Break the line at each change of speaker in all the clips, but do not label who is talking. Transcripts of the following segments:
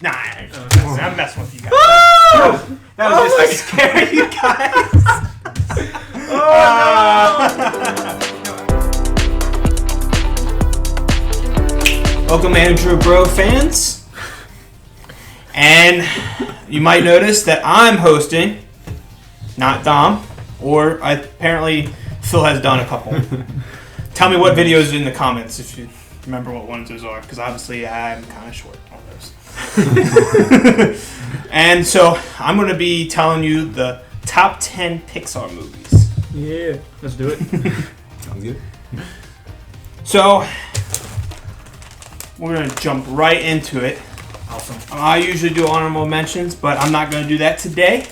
Nah, I'm messing with you guys. That was just to scare you guys. Welcome, Andrew Bro fans. And you might notice that I'm hosting, not Dom, or apparently Phil has done a couple. Tell me what videos in the comments if you remember what ones those are, because obviously I'm kind of short on those. And so I'm going to be telling you the top 10 Pixar movies.
Yeah, let's do it.
Sounds good.
So we're going to jump right into it.
Awesome.
I usually do honorable mentions, but I'm not going to do that today.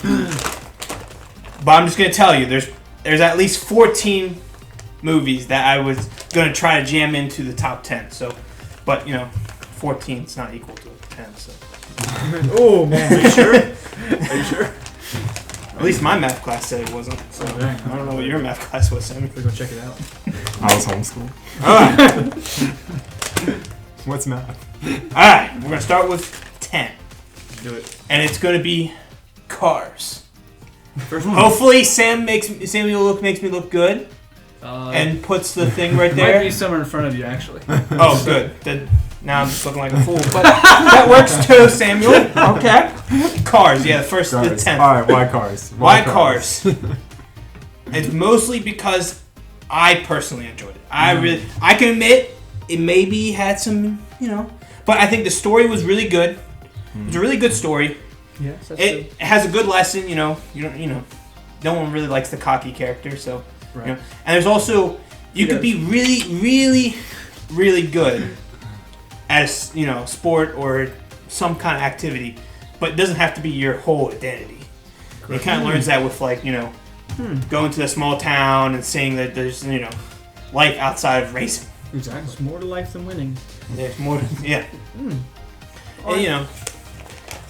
But I'm just going to tell you, there's at least 14 movies that I was going to try to jam into the top 10. So, but 14 is not equal to 10. So.
Oh man,
Are you sure?
Are you sure?
At least my math class said it wasn't. So
Oh, dang.
I don't know what your math class was, Sammy.
We're gonna check it out.
I was homeschooled.
Alright.
What's math?
Alright, we're going to start with 10.
Do it.
And it's going to be Cars.
First one.
Hopefully Sam makes me look good and puts the thing right
Might
there.
be somewhere in front of you, actually.
Oh, good. Now I'm just looking like a fool. But that works too, Samuel. Okay. Cars, yeah, the 10th.
Alright, why cars?
Why Cars? It's mostly because I personally enjoyed it. I can admit it maybe had some, but I think the story was really good. It's a really good story.
Yes, that's
It has a good lesson, no one really likes the cocky character, so
right.
and there's also you could be really, really, really good at sport or some kind of activity, but it doesn't have to be your whole identity.
Correct.
You kind of learns that with going to a small town and seeing that there's life outside of racing.
Exactly. There's more to life than winning.
There's more, yeah. And,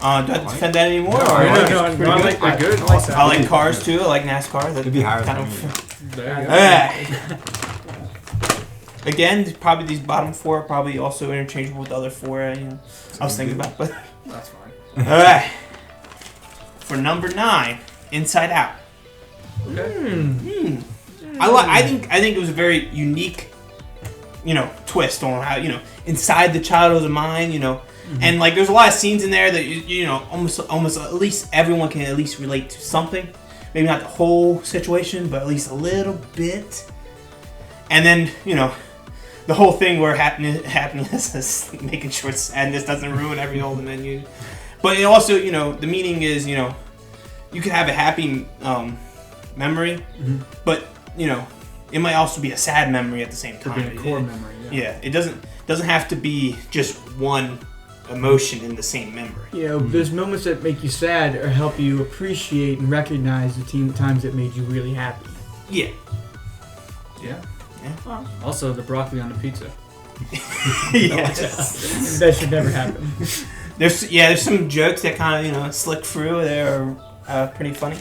do I have to defend that anymore?
No,
or
I
it's
like
pretty good?
that. Good.
I like Cars too. I like NASCAR.
It'd be higher
kind
than me.
There you go.
Again, probably these bottom four are probably also interchangeable with the other four. I was thinking about, but
That's fine.
all right. For number 9, Inside Out.
Okay.
I think it was a very unique, twist on how inside the childhood mind, and like there's a lot of scenes in there that almost at least everyone can at least relate to something. Maybe not the whole situation, but at least a little bit. And then the whole thing where happiness is making sure sadness doesn't ruin every old menu. But it also the meaning is you could have a happy memory, but it might also be a sad memory at the same time.
Could be a core memory.
Yeah, it doesn't have to be just one emotion in the same memory.
There's moments that make you sad or help you appreciate and recognize the times that made you really happy.
Yeah.
Yeah.
Yeah.
Also, the broccoli on the pizza.
Yes.
That should never happen.
There's some jokes that kind of slick through. They're pretty funny.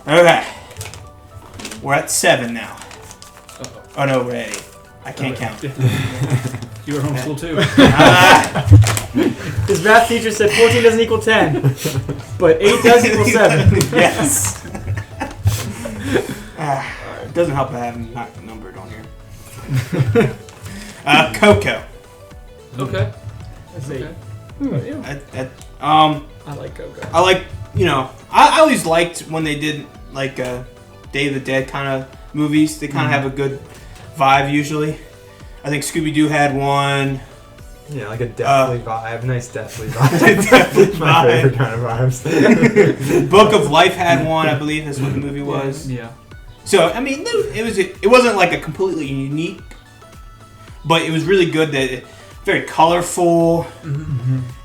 Okay. We're at 7 now.
Uh-oh.
Oh no, we're at 8. I can't count.
You were homeschooled too.
His math teacher said 14 doesn't equal 10, but 8 does equal 7.
Yes. It doesn't help that I haven't not numbered on here. Coco.
Okay.
That's 8.
Okay.
I like Coco.
I like, I always liked when they did like Day of the Dead kind of movies. They kind of have a good vibe usually. I think Scooby-Doo had one.
Yeah, like a deathly vibe. Nice deathly vibe.
Deathly
My
vibe.
favorite kind of vibes.
Book of Life had one, I believe that's what the movie was.
Yeah.
So, I mean, it wasn't like a completely unique, but it was really good very colorful.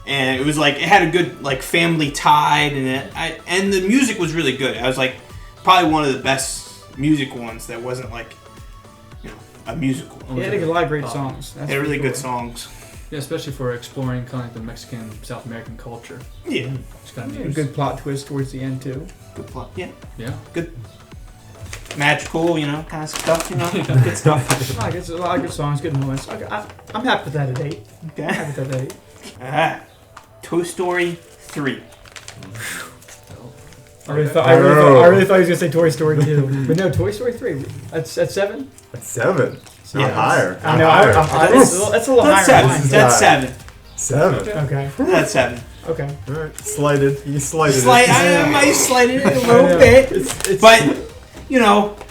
And it was like it had a good like family tide in it. And the music was really good. I was like probably one of the best music ones that wasn't like a musical.
Yeah, they had a lot of great songs.
They had really good songs.
Yeah, especially for exploring kind of like the Mexican, South American culture.
Yeah.
It's kind of
A
neat.
good plot twist towards the end too.
Good plot. Yeah.
Yeah.
Good. Magical, kind of stuff, Good stuff.
It's a lot of good songs, good moments. I'm happy with that at 8.
Okay.
I'm happy with that at 8.
Toy Story 3.
I really thought he was gonna say Toy Story 2. But no, Toy Story 3. That's 7.
That's 7. It's not
Yeah.
higher.
I know.
Higher.
That's a little
That's
higher.
7.
than
That's
mine.
7.
7.
Okay.
That's 7.
Okay.
Alright, slighted. You slighted
I slighted it a little bit. But,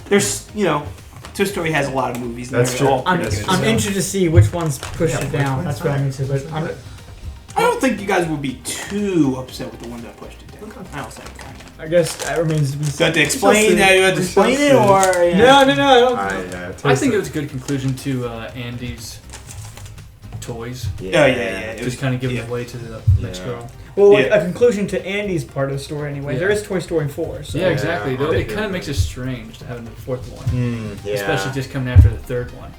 there's, Toy Story has a lot of movies.
That's true.
I'm
That's good.
interested to see which ones push it down.
one's
That's what I'm into. But
I don't think you guys would be too upset with the one that pushed it down. I don't think.
I guess that remains to be
Do you
seen.
have to explain that? You have to explain it, or
No. I don't.
I think it was a good conclusion to Andy's toys.
Yeah. It was
Just kind of giving away to the next girl.
Well,
Yeah.
a conclusion to Andy's part of the story anyway.
Yeah.
There is Toy Story 4. So.
Yeah, exactly.
Yeah,
It kind of makes it strange to have the fourth one,
Yeah.
especially just coming after the third one.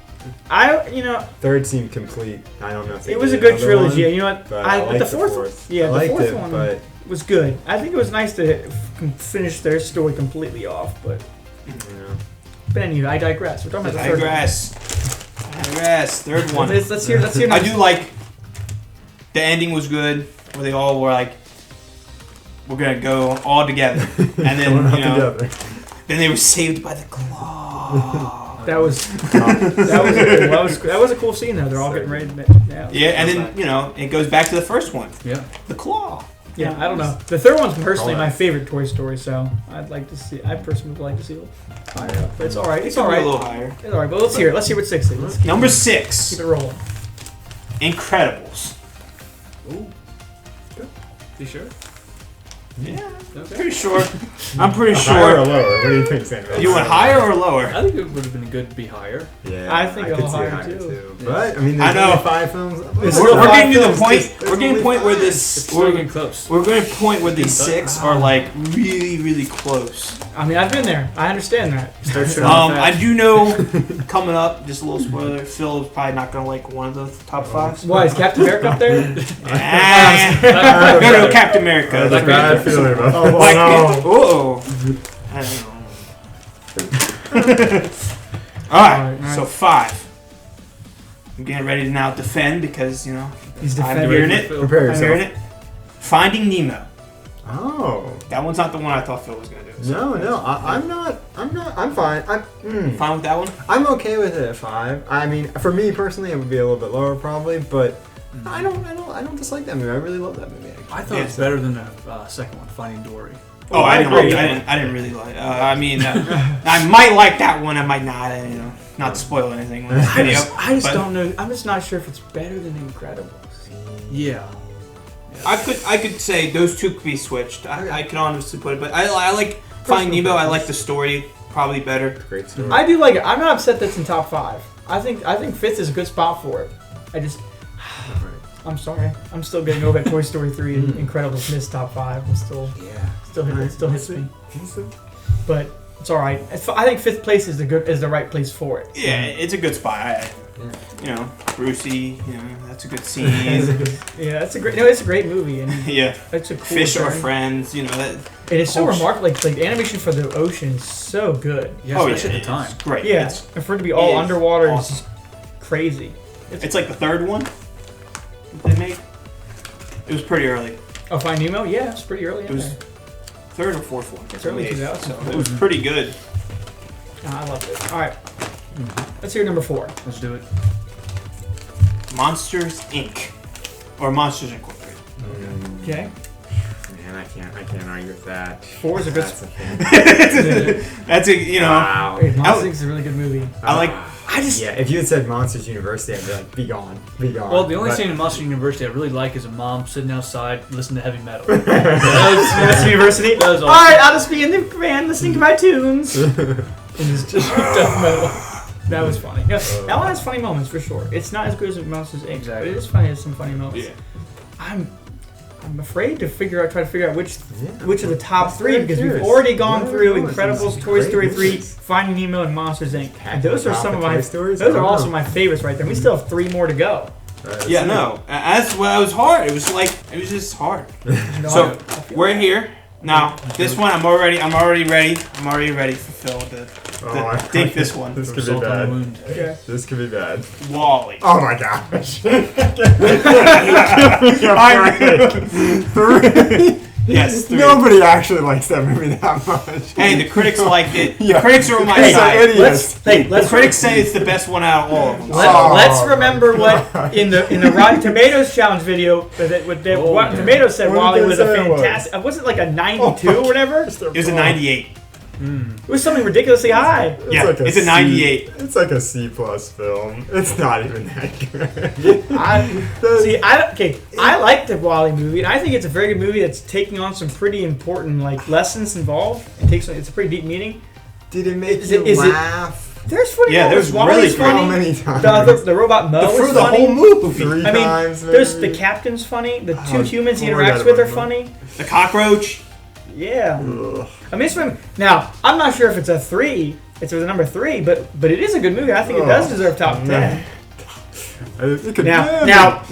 Third seemed complete. I don't know if they
It was a
did
good
another
trilogy.
one,
You know what?
but I liked
the fourth
I liked
the fourth
it,
one
but
was good. I think it was nice to finish their story completely off, but anyway, I digress. We're talking about the third
Digress. Third one.
one. Let's hear.
I do like the ending was good, where they all were like, "We're gonna go all together," and then
together.
then they were saved by the claw.
That was a cool scene though. They're all getting ready to
Yeah, and then it goes back to the first one.
Yeah.
The claw.
Yeah, I don't know. The third one's personally my favorite Toy Story, so I personally would like to see it higher up. But it's all right. It's all
A
right.
little higher.
It's all right. But let's hear it. Let's see what 6 is. Let's keep
Number
it
6,
rolling.
Incredibles.
Ooh. You sure?
Yeah,
Okay.
pretty sure. I'm pretty
Higher or
sure.
lower? What do you think, Sandra?
You went higher or lower?
I think it would have been good to be higher.
Yeah,
I think a
could
little
see
higher, too.
But I mean,
I
there's
know.
only 5 films.
There's
We're
still
getting to the
films.
point.
There's
We're getting to the
only
point where
5.
It's still getting close.
we're going to point where these 6 are like really, really close.
I mean, I've been there. I understand that.
I do know coming up, just a little spoiler. Phil is probably not going to like one of the top 5s.
Why is Captain America up there?
No, Captain America.
I have a bad feeling about that.
Black
no.
Panther. Whoa. I don't know. Alright, so 5. I'm getting ready to now defend because,
He's
I'm
defending.
hearing it.
Prepare
I'm hearing
yourself.
it. Finding Nemo.
Oh.
That one's not the one I thought Phil was going to do.
No, I'm not. I'm fine.
Fine with that one?
I'm okay with it at 5. I mean, for me personally, it would be a little bit lower probably, but I don't dislike that movie. I really love that movie. Actually.
I thought it was better than the second one, Finding Dory.
Oh, I didn't
agree.
really like. I might like that one. I might not. Not to spoil anything on this video.
I just
but
don't know. I'm just not sure if it's better than Incredibles.
Yeah.
I could say those two could be switched. I could honestly put it, but I like Finding Nemo. I like the story probably better.
Great story.
I do like it. I'm not upset that's in top 5. I think 5th is a good spot for it. I'm sorry. I'm still getting over at Toy Story 3 and Incredibles missed top 5. It still hits me. But it's all right. I think 5th place is the right place for it.
Yeah, it's a good spot. Brucey. That's a good scene.
It's a great movie and
Yeah.
it's a cool
Fish are
return.
friends. That.
And it's so remarkable. Like the animation for the ocean is so good.
Yeah, especially at the time.
It's great.
Yeah, and for it to be all underwater
awesome.
is just crazy.
It's like the 3rd one they made. It was pretty early.
Oh, Find Nemo? Yeah, it's pretty early.
It was 3rd or 4th one.
It's early 2000.
So it was pretty good.
I loved it. All right, let's hear number 4.
Let's do it.
Monsters Inc. Or Monsters Incorporated.
Okay,
Man, I can't argue with that.
4 is a good.
That's a thing.
That's a
Wow.
Monsters Inc. is a really good movie.
Yeah, if you had said Monsters University, I'd be like, be gone.
Well, the only scene in Monster University I really like is a mom sitting outside listening to heavy metal.
Monsters University.
That was awesome.
All right, I'll just be in the van listening to my tunes. And it's just death metal. That was funny. Yeah, that one has funny moments for sure. It's not as good as Monsters Inc.
Exactly.
But it is funny. It has some funny moments.
Yeah.
I'm afraid to try to figure out which of the top 3
very
because we've
curious.
already gone
Yeah,
through
no, it's
Incredibles, Toy
great
Story 3,
movies.
Finding Nemo, and Monsters Inc. And those are some of my.
Toy Stories?
Those
I
are
don't
also
know.
my favorites right there. We still have 3 more to go.
Yeah, no. That's what it was hard. It was just hard. So we're here Now, this one I'm already ready. I'm already ready for Phil to dig this one.
This could be
Salt on the
bad.
wound.
Okay.
This could be bad.
Wally.
Oh my gosh. Three.
Yes, 3.
Nobody actually likes that movie that much.
Hey, the critics liked it.
Yeah.
The critics are on my
Hey,
side.
idiots.
The
Let's
critics say it's the best one out of all of them.
Oh,
Let's remember what in the Rotten Tomatoes challenge video Rotten Tomatoes said
What did
Wally
they
was a
say it was?
fantastic. Was it like a 92 or whatever?
It was a 98.
It was something ridiculously high.
Yeah, it's a 98.
It's like a C+ film. It's not even that good.
I like the Wally movie, and I think it's a very good movie that's taking on some pretty important like lessons involved. It's a pretty deep meaning.
Did it make
Is
you
it-
laugh?
There's funny
Yeah,
moments.
there's
Wally's
really great.
How
funny.
many times?
The robot Mo
Through
is
the
funny.
whole movie.
3
I mean,
times, maybe?
there's the captain's funny. The two humans he
oh my
interacts
God,
with are
Mo.
funny.
The cockroach.
Yeah.
Ugh.
I mean, now I'm not sure if it's a 3. It's a number 3, but it is a good movie. I think it does deserve top 10.
man. It could-
Now,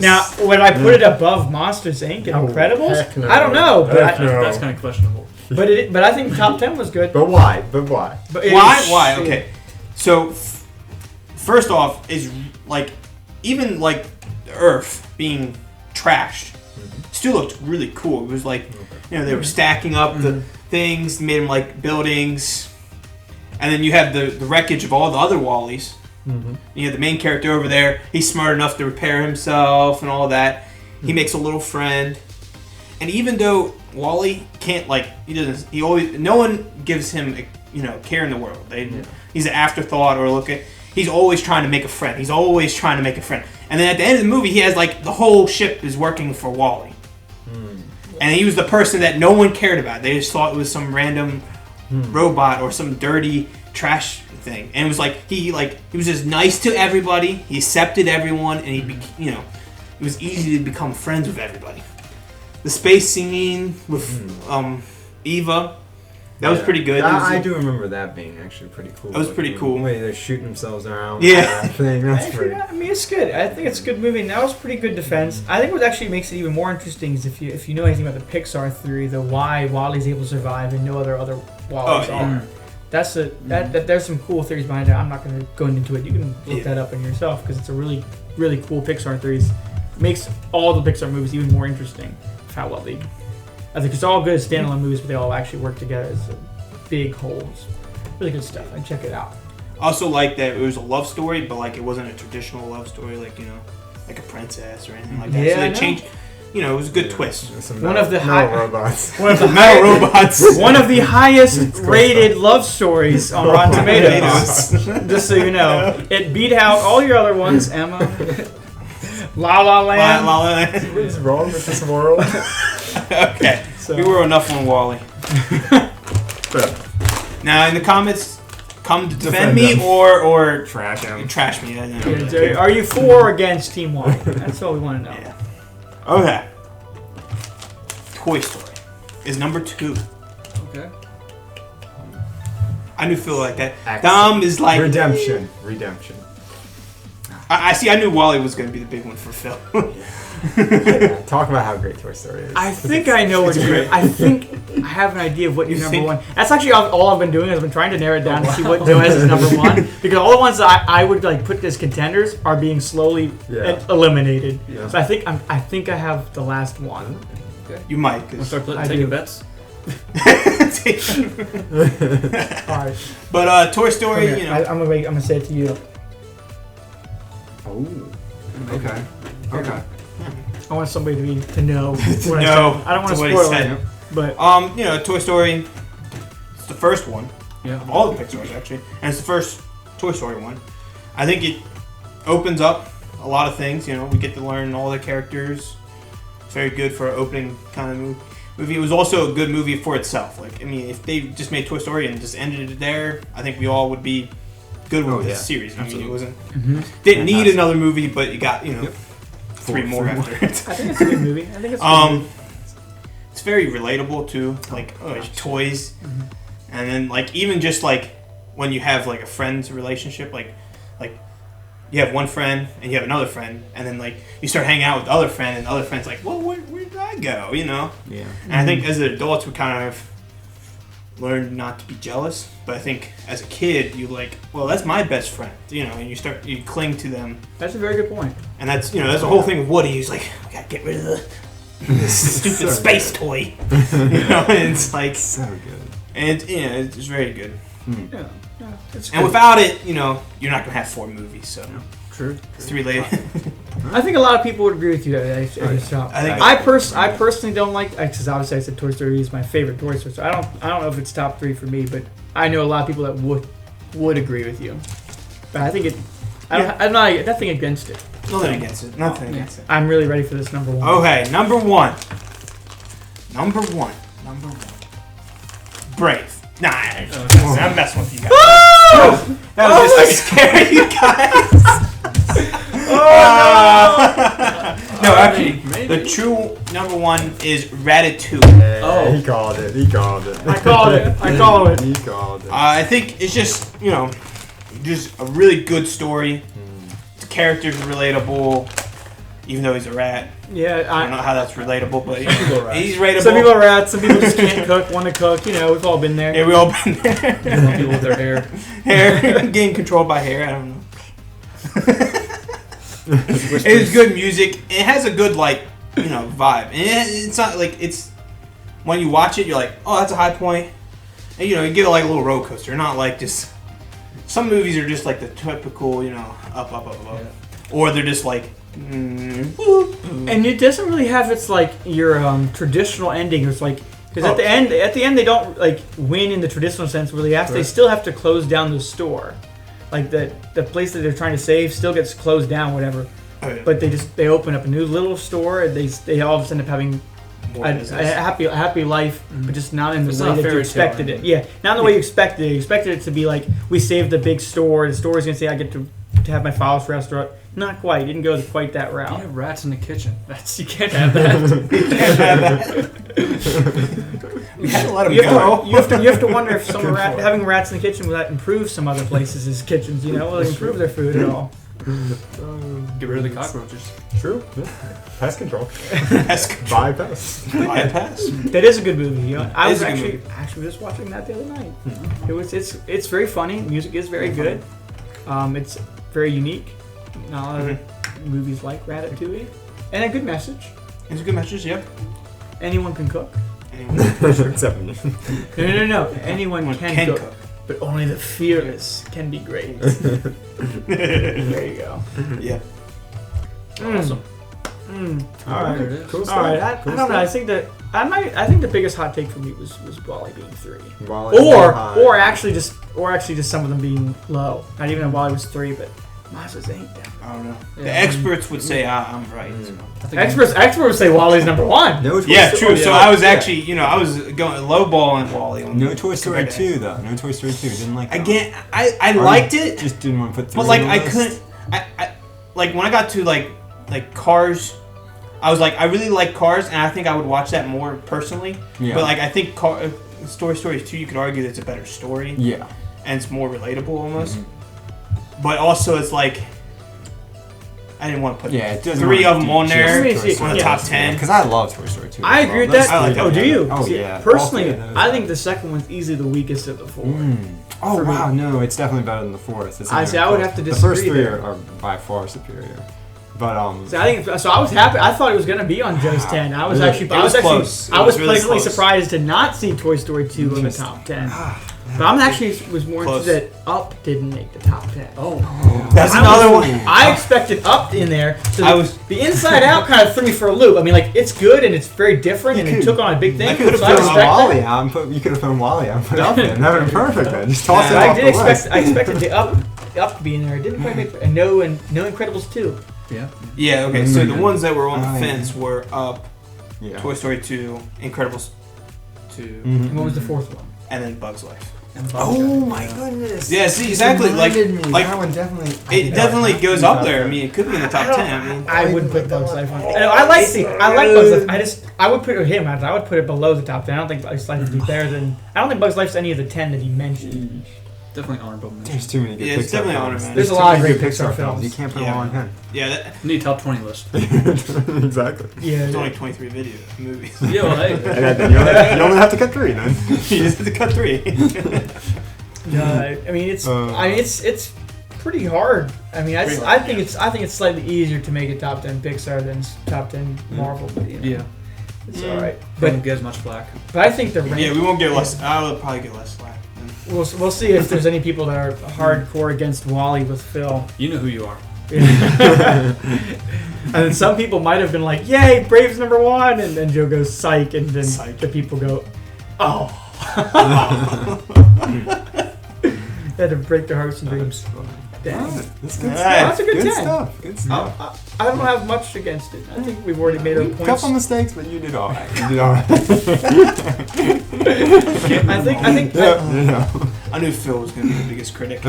when I put it above Monsters Inc. and
Oh,
Incredibles,
heck no.
I don't know,
Heck no.
That's kind of questionable.
but I think top 10 was good.
But why? But why?
But it
Why?
is-
Why? Okay. So, first off, is like even like the Earth being trashed still looked really cool. It was like they were stacking up the things, made them like buildings, and then you have the wreckage of all the other Wallies. You have the main character over there. He's smart enough to repair himself and all that. He makes a little friend, and even though Wally can't no one gives him care in the world. He's an afterthought or he's always trying to make a friend. And then at the end of the movie, he has the whole ship is working for Wally. And he was the person that no one cared about. They just thought it was some random robot or some dirty trash thing. And it was he was just nice to everybody. He accepted everyone, and it was easy to become friends with everybody. The space scene with Eva, that was pretty good.
I do remember that being actually pretty cool.
That was pretty cool.
The way they're shooting themselves around.
Yeah.
That thing, that's
Actually,
pretty.
I mean, it's good. I think it's a good movie, and that was pretty good defense. I think what actually makes it even more interesting is if you know anything about the Pixar theory, the why Wally's able to survive and no other Wallies are. That's there's some cool theories behind it. I'm not going to go into it. You can look that up on yourself because it's a really, really cool Pixar theories. Makes all the Pixar movies even more interesting. How well they, I think it's all good as standalone movies, but they all actually work together as big wholes. Really good stuff. I'd check it out.
Also like that it was a love story, but it wasn't a traditional love story, like a princess or anything like that.
Yeah,
so
I
they
know.
changed. It was a good twist.
One of the
robots.
One of the
Metal robots.
One of the highest rated love stories on Rotten Tomatoes. Just so you know, it beat out all your other ones. Emma, La La Land.
La La Land.
What is wrong with this world?
Okay,
So-
we were enough on Wally. Now in the comments, come to defend me
them.
or
Trash him.
trash me. I don't know.
Are you for or against Team Wally? That's all we want to know.
Yeah. Okay. Toy Story is number 2.
Okay.
I knew Phil like that.
Excellent.
Dom is like
Redemption.
I see. I knew Wally was going to be the big one for Phil.
Yeah, talk about how great Toy Story is.
I think I know what you're. I think I have an idea of what your number one. That's actually all I've been doing. I've been trying to narrow it down to see what Joe has as number one, because all the ones that I would put as contenders are being slowly eliminated.
Yeah.
So I think I have the last one.
You might.
We'll
'Cause
start
I
taking
do.
bets.
All right.
But Toy Story,
I'm gonna say it to you.
Oh. Okay.
I want somebody to know.
To
what I
know
said. I don't want to
what he
spoil
said.
it, but
Toy Story. It's the first one
Yeah.
of all the Pixar's actually, and it's the first Toy Story one. I think it opens up a lot of things. We get to learn all the characters. It's very good for an opening kind of movie. It was also a good movie for itself. If they just made Toy Story and just ended it there, I think we all would be good with this series. It wasn't didn't need another movie, but you got 3 more after it.
I think it's a good movie. I think it's a good movie.
It's very relatable too, toys, and then even just when you have a friend's relationship, you have one friend and you have another friend, and then like you start hanging out with the other friend, and the other friend's like, well, where did I go? You know?
Yeah.
And I think as adults we kind of learn not to be jealous, but I think as a kid you like, well, that's my best friend, you know, and you cling to them.
That's a very good point.
And that's that's the whole thing with Woody. He's like, we gotta get rid of this stupid space toy, and it's like
So good.
and it's very good.
Yeah. It's
And without it, you're not gonna have 4 movies. So
True.
3 later.
I think a lot of people would agree with you. I personally don't like, because obviously I said Toy Story is my favorite Toy Story. So I don't know if it's top 3 for me, but I know a lot of people that would agree with you. But I think I'm not nothing against it.
Nothing against it. Nothing against it.
I'm really ready for this number 1.
Okay, number one. Brave. Nah, I'm messing with you guys. That was just to scare you guys. No, actually, the true number 1 is Ratatouille.
Oh.
He called it.
I called it.
He called it.
I think it's just, just a really good story. The characters are relatable, even though he's a rat.
Yeah,
I don't know how that's relatable, but he's relatable.
Some people are rats, some people just can't cook, want to cook. We've all been there.
Yeah, we all been there.
Some people with their hair.
Hair, getting controlled by hair, I don't know. It's good music. It has a good, vibe. And it's not like it's... When you watch it, you're like, oh, that's a high point. And, you get a little roller coaster. Not like just... Some movies are just like the typical, up. Yeah. Or they're just like...
And it doesn't really have its your traditional ending. It's like because at the end they don't win in the traditional sense where they still have to close down the store, the place that they're trying to save still gets closed down, whatever.
Oh, yeah.
But they open up a new little store and they all of a sudden end up having a happy life, but just not in the way that you expected it. Yeah, not in the way you expected it. You expected it to be like we saved the big store. The store is gonna say I get to have my Files restaurant. Not quite. Didn't go quite that route.
You have rats in the kitchen. You can't have that.
You can't have that. We had to let them go.
You have to wonder if having rats in the kitchen will that improve some other places' kitchens. Will it improve their food at all?
Get rid of the cockroaches.
True. Yeah. Pest control.
Bypass.
That is a good movie. I was
It is a
actually
good movie.
just watching that the other night. It's very funny. Music is very good. It's very unique. Not a lot of movies like Ratatouille, and a good message.
It's a good message. Yep.
Anyone can cook.
Except me.
No. Anyone can cook, but only the fearless can be great. There you go.
Yeah.
Awesome.
All right.
There it is.
Cool stuff.
All right. I don't know. I think the biggest hot take for me was Wall-E being 3, or actually just some of them being low. Not even Wall-E was 3, but Mazda's ain't that.
I don't know.
Yeah.
The experts would say I'm right. So.
Experts would say Wall-E's number 1.
No Toy
Yeah,
Story.
true. So I was actually, I was going lowballing Wall-E.
No Toy Story 2 though. No Toy Story 2. Didn't like that.
Again, I liked it.
Just didn't want to put. 3
But
on the
I
list.
couldn't. I when I got to Cars, I was like, I really like Cars, and I think I would watch that more personally.
Yeah.
But I think Toy Story 2, you could argue that it's a better story.
Yeah.
And it's more relatable almost. But also, it's I didn't want to put 3 of them on there on the top 10.
Because I love Toy Story 2.
I agree with that.
I like that.
Do you?
Oh,
See,
yeah.
Personally,
All 3 of those
I
are-
think the second one's easily the weakest of the 4.
Oh
For me.
wow, no, it's definitely better than the 4th. It's
I
not
see,
even
I would
close.
have to
The first
disagree
3
there.
are by far superior. But
So I was happy. I thought it was going to be on Joe's 10. I was
Really?
actually,
It was close.
I was
It was really
pleasantly
close.
surprised to not see Toy Story 2 in the top 10. But I'm actually was more
Close.
interested that Up didn't make the top 10.
Oh.
That's another one.
I expected Up in there. So
I was-
the Inside Out kind of threw me for a loop. I mean, it's good and it's very different and it took on a big thing.
you could have
so I
thrown
respect that.
Wall-E out and put. You could have thrown Wall-E out and put Up in. That would have been perfect then. Just toss it
But
off the list.
I expected the Up to be in there. It didn't quite make it. And No Incredibles 2.
Yeah.
Yeah, okay, so the
Mm.
ones that were on the
Oh, yeah.
fence were Up,
Yeah.
Toy Story 2, Incredibles 2,
Mhm.
And what was the 4th one?
and then Bug's Life.
Oh my goodness.
Yeah, see, exactly, like-
that one definitely.
It definitely goes up there. I mean, it could be in the top 10. I mean,
I wouldn't put Bugs Life on. I like Bugs Life. I would put him. I would put it below the top 10. I don't think Bugs Life would be better than. I don't think Bugs Life's any of the 10 that he mentioned.
Definitely honorable mention.
There's too many good
Yeah,
Pixar
it's definitely
films.
honorable.
There's a
too
lot of
many
great
good
Pixar films.
You can't put
Yeah.
them all on 10.
Yeah,
Need top 20 list.
Exactly.
Yeah.
there's only 23 movies.
Yeah, well, hey.
You only have to cut 3 then.
You just have to cut 3.
No, I mean it's pretty hard. I mean,
Pretty
I
hard,
think
yeah.
it's slightly easier to make a top 10 Pixar than top 10 Marvel. But, you know,
Yeah.
it's all right.
Don't
But
get as much flack.
I think the rank.
Yeah, we won't get less. I will probably get less slack.
We'll see if there's any people that are hardcore against Wall-E with Phil.
You know who you are.
And then some people might have been like, "Yay, Brave's #1," and then Joe goes psych, and then
Psych.
the people go, "Oh." They had to break their hearts and dreams. Dang.
That's good
Alright.
stuff.
That's a good 10.
stuff. Good stuff.
I don't have much against it. I think we've already made our points.
Couple mistakes, but you did all right. You did all right.
I think
Yeah.
I knew Phil was going to be the biggest critic.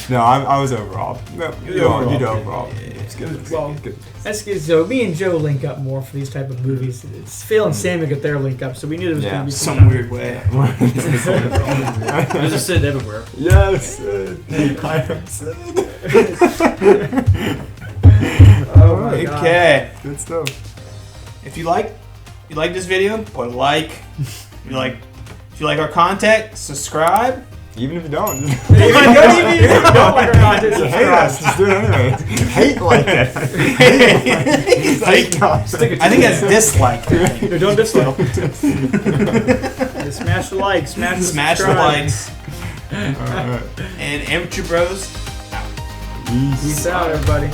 No, I was overall. No, you did overall.
Yeah, yeah,
It's good.
Well,
Good.
that's good. So me and Joe link up more for these type of movies. It's Phil and Sammy got their link up, so we knew there was going to be
Some weird way.
There's a Sid everywhere.
Yes. I am Sid.
Oh my god.
Okay.
Good stuff.
If you like this video, put a like. If you like our content, subscribe.
Even if you don't.
Even if you don't like our content,
Hate us. Just do it anyway. Hate like that.
I think that's dislike.
No, don't dislike. Smash the like, smash the
Smash the
subscribe.
likes.
Alright.
And Amateur Bros.
Peace.
Peace out, everybody.